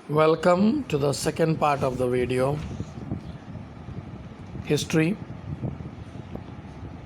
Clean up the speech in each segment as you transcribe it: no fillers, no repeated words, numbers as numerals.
Welcome to the second part of the video, History.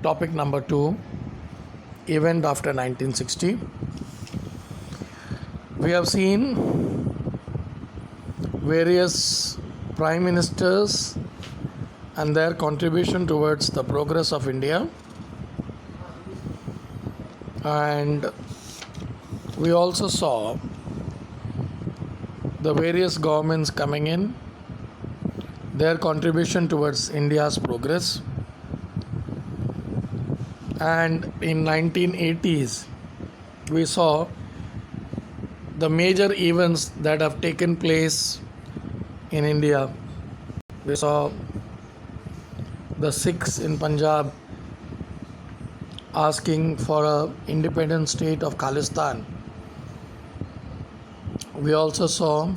Topic number 2, Event after 1960. We have seen various prime ministers and their contribution towards the progress of India, and we also saw the various governments coming in, their contribution towards India's progress. And in 1980s we saw the major events that have taken place in India. We saw the Sikhs in Punjab asking for an independent state of Khalistan. We also saw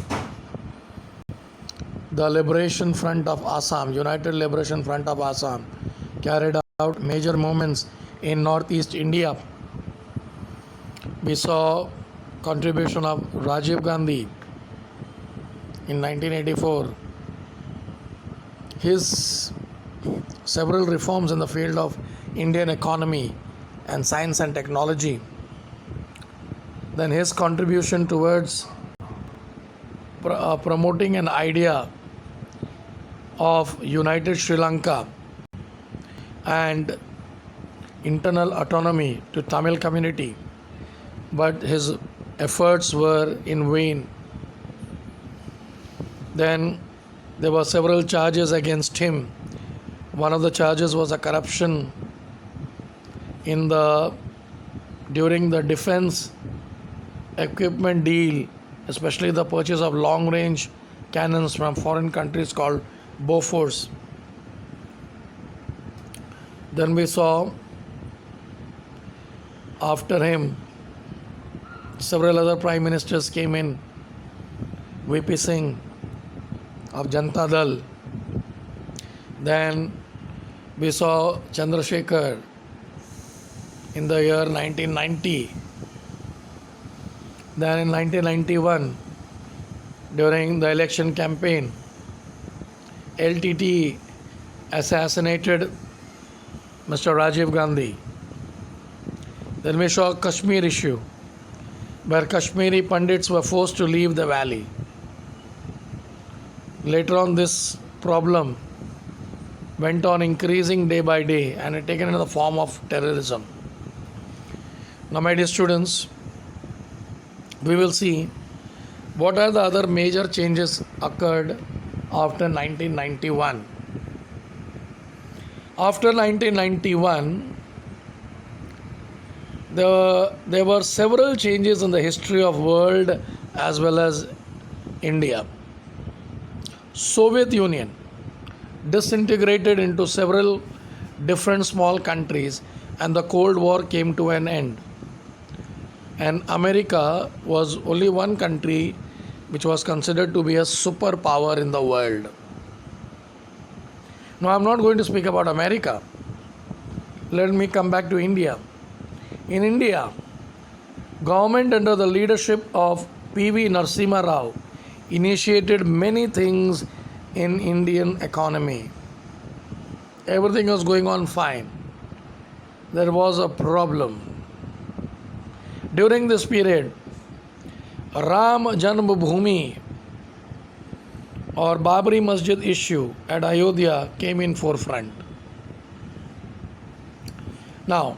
the Liberation Front of Assam, United Liberation Front of Assam, carried out major movements in northeast India. We saw contribution of Rajiv Gandhi in 1984. His several reforms in the field of Indian economy and science and technology. Then his contribution towards promoting an idea of united Sri Lanka and internal autonomy to Tamil community, but his efforts were in vain. Then there were several charges against him. One of the charges was a corruption during the defense equipment deal, especially the purchase of long range cannons from foreign countries called Bofors. Then we saw after him several other prime ministers came in. VP Singh of Janata Dal. Then we saw Chandrasekhar in the year 1990. Then in 1991, during the election campaign, LTT assassinated Mr. Rajiv Gandhi. Then we saw Kashmir issue, where Kashmiri Pandits were forced to leave the valley. Later on, this problem went on increasing day by day and it taken in the form of terrorism. Now, my dear students, we will see what are the other major changes occurred after 1991. After 1991, there were several changes in the history of world as well as India. Soviet Union disintegrated into several different small countries and the Cold War came to an end. And America was only one country which was considered to be a superpower in the world. Now, I'm not going to speak about America. Let me come back to India. In India, government under the leadership of P.V. Narasimha Rao initiated many things in Indian economy. Everything was going on fine. There was a problem. During this period, Ram Janmabhoomi or Babri Masjid issue at Ayodhya came in forefront. Now,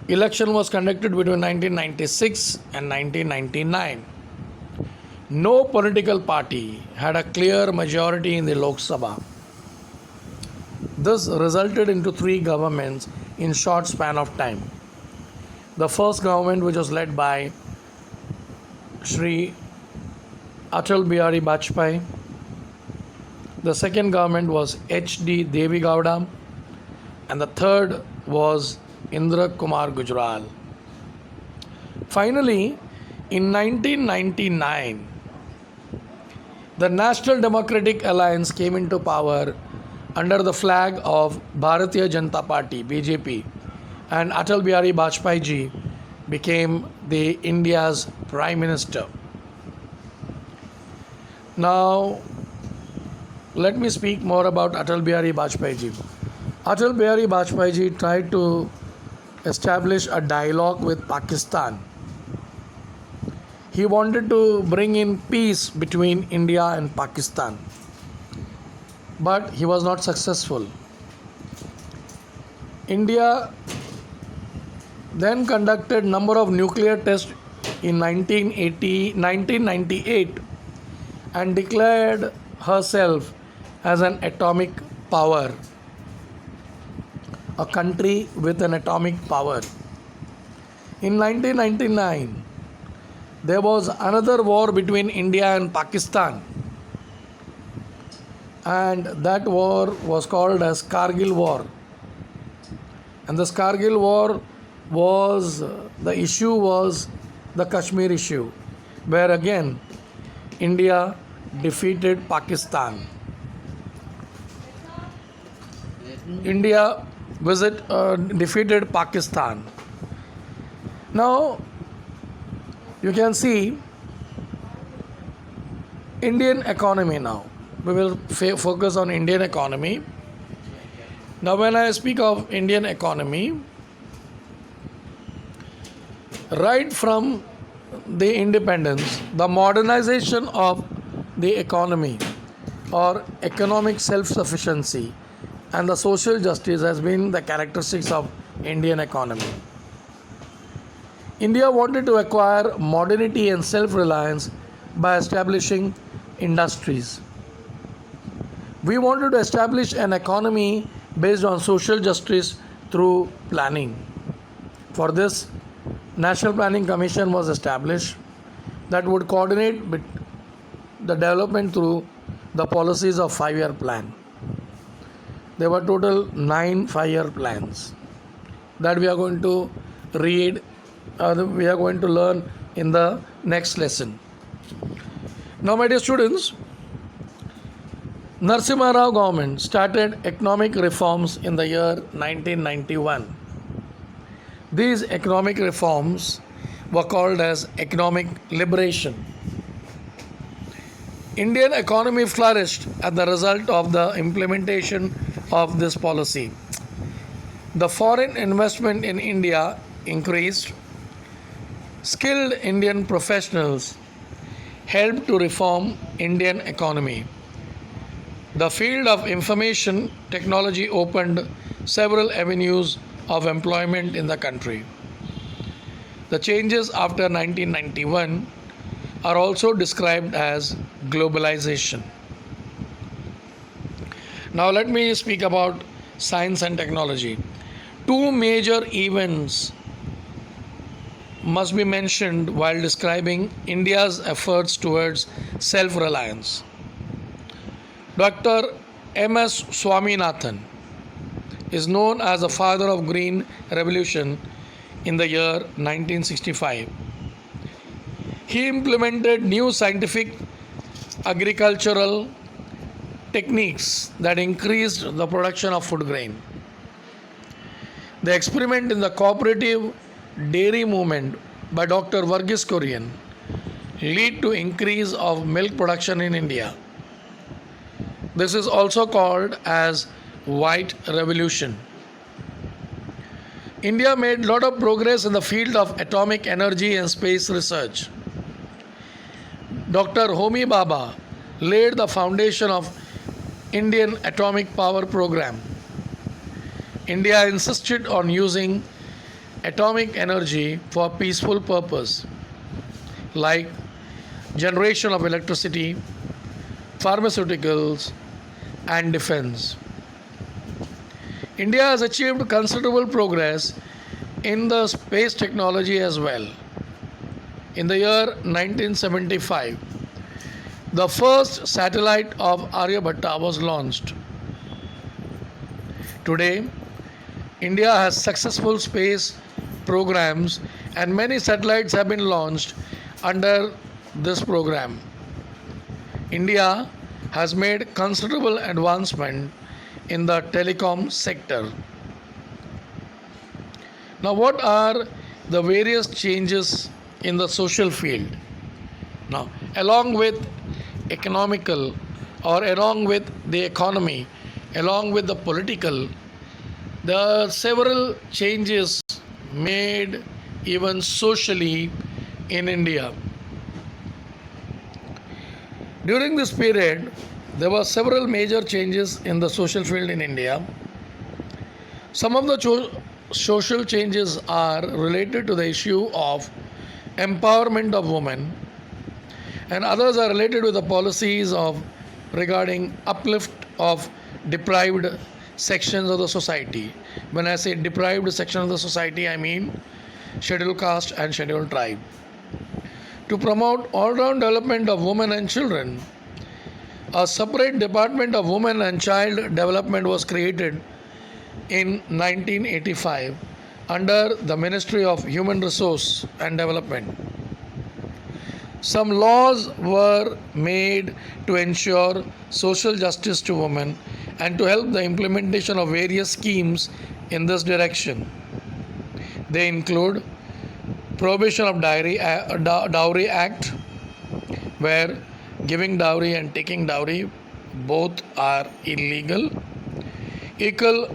election was conducted between 1996 and 1999. No political party had a clear majority in the Lok Sabha. This resulted into 3 governments in short span of time. The first government, which was led by Shri Atal Bihari Vajpayee. The second government was H.D. Devi Gowda. And the third was Indra Kumar Gujral. Finally, in 1999, the National Democratic Alliance came into power under the flag of Bharatiya Janata Party, BJP, and Atal Bihari Vajpayee ji became the India's Prime Minister. Now, let me speak more about Atal Bihari Vajpayee ji. Atal Bihari Vajpayee ji tried to establish a dialogue with Pakistan. He wanted to bring in peace between India and Pakistan, but he was not successful. India then conducted number of nuclear tests in 1998 and declared herself as an atomic power, a country with an atomic power. In 1999, there was another war between India and Pakistan, and that war was called as Kargil War. And this Kargil War was, the issue was the Kashmir issue, where again India defeated Pakistan. India defeated Pakistan. Now you can see Indian economy now. We will focus on Indian economy. Now when I speak of Indian economy, right from the independence, the modernization of the economy or economic self-sufficiency and the social justice has been the characteristics of Indian economy. India wanted to acquire modernity and self-reliance by establishing industries. We wanted to establish an economy based on social justice through planning. For this, National Planning Commission was established that would coordinate with the development through the policies of 5-year plan. There were total 9 5-year plans that we are going to read, we are going to learn in the next lesson. Now, my dear students, Narasimha Rao government started economic reforms in the year 1991. These economic reforms were called as economic liberation. Indian economy flourished as the result of the implementation of this policy. The foreign investment in India increased. Skilled Indian professionals helped to reform Indian economy. The field of information technology opened several avenues of employment in the country. The changes after 1991 are also described as globalization. Now let me speak about science and technology. 2 major events must be mentioned while describing India's efforts towards self-reliance. Dr. M.S. Swaminathan is known as the father of Green Revolution in the year 1965. He implemented new scientific agricultural techniques that increased the production of food grain. The experiment in the cooperative dairy movement by Dr. Verghese Kurian lead to increase of milk production in India. This is also called as White Revolution. India made a lot of progress in the field of atomic energy and space research. Dr. Homi Bhabha laid the foundation of Indian atomic power program. India insisted on using atomic energy for peaceful purpose like generation of electricity, pharmaceuticals and defense. India has achieved considerable progress in the space technology as well. In the year 1975, the first satellite of Aryabhatta was launched. Today, India has successful space programs and many satellites have been launched under this program. India has made considerable advancement in the telecom sector. Now, what are the various changes in the social field? Now, along with economical, or along with the economy, along with the political, there are several changes made even socially in India. During this period, there were several major changes in the social field in India. Some of the social changes are related to the issue of empowerment of women, and others are related with the policies of regarding uplift of deprived sections of the society. When I say deprived section of the society, I mean scheduled caste and scheduled tribe. To promote all-round development of women and children, a separate department of women and child development was created in 1985 under the Ministry of Human Resource and Development. Some laws were made to ensure social justice to women and to help the implementation of various schemes in this direction. They include Prohibition of Dowry Act, where giving dowry and taking dowry both are illegal. Equal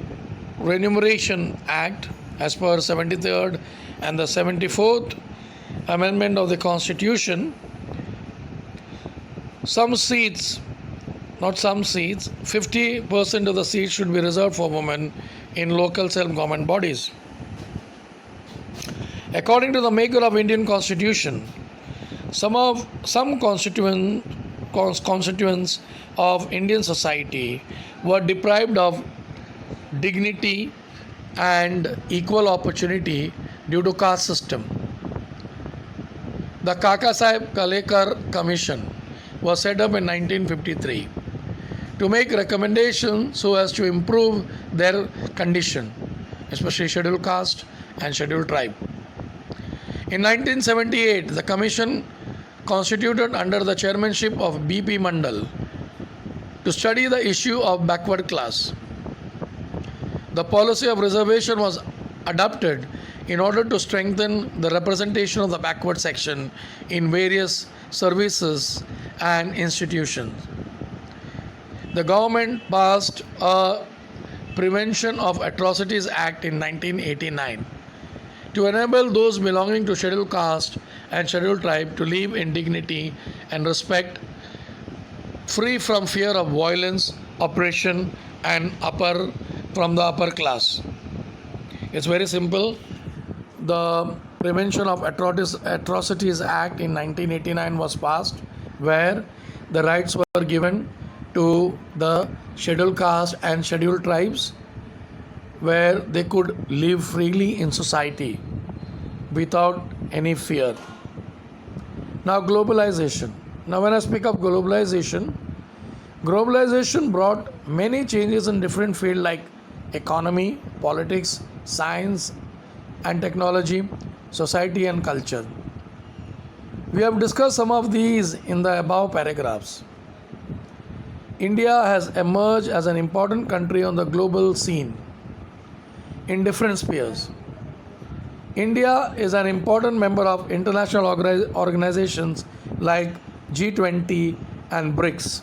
Remuneration Act as per 73rd and the 74th Amendment of the Constitution. Some seats, not some seats, 50% of the seats should be reserved for women in local self-government bodies. According to the maker of Indian Constitution, some constituents of Indian society were deprived of dignity and equal opportunity due to caste system. The Kakasaheb Kalekar Commission was set up in 1953 to make recommendations so as to improve their condition, especially scheduled caste and scheduled tribe. In 1978, the commission constituted under the chairmanship of B.P. Mandal to study the issue of backward class. The policy of reservation was adopted in order to strengthen the representation of the backward section in various services and institutions. The government passed a Prevention of Atrocities Act in 1989 to enable those belonging to scheduled caste and scheduled tribe to live in dignity and respect, free from fear of violence, oppression, and from the upper class. It's very simple. The Prevention of Atrocities Act in 1989 was passed, where the rights were given to the scheduled caste and scheduled tribes, where they could live freely in society without any fear. Now, globalization. Now, when I speak of globalization brought many changes in different fields like economy, politics, science and technology, society and culture. We have discussed some of these in the above paragraphs. India has emerged as an important country on the global scene in different spheres. India is an important member of international organizations like G20 and BRICS.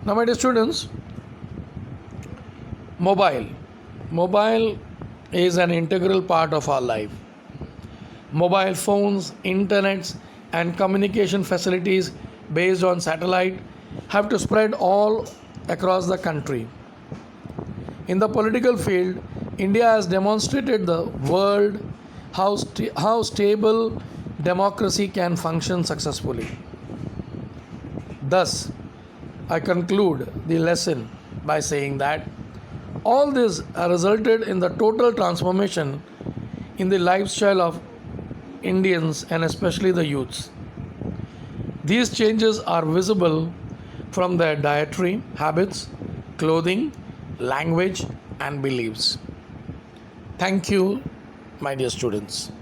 Now, my dear students, mobile is an integral part of our life. Mobile phones, internets and communication facilities based on satellite have to spread all across the country. In the political field, India has demonstrated the world how stable democracy can function successfully. Thus, I conclude the lesson by saying that all this resulted in the total transformation in the lifestyle of Indians and especially the youths. These changes are visible from their dietary habits, clothing, language, and beliefs. Thank you, my dear students.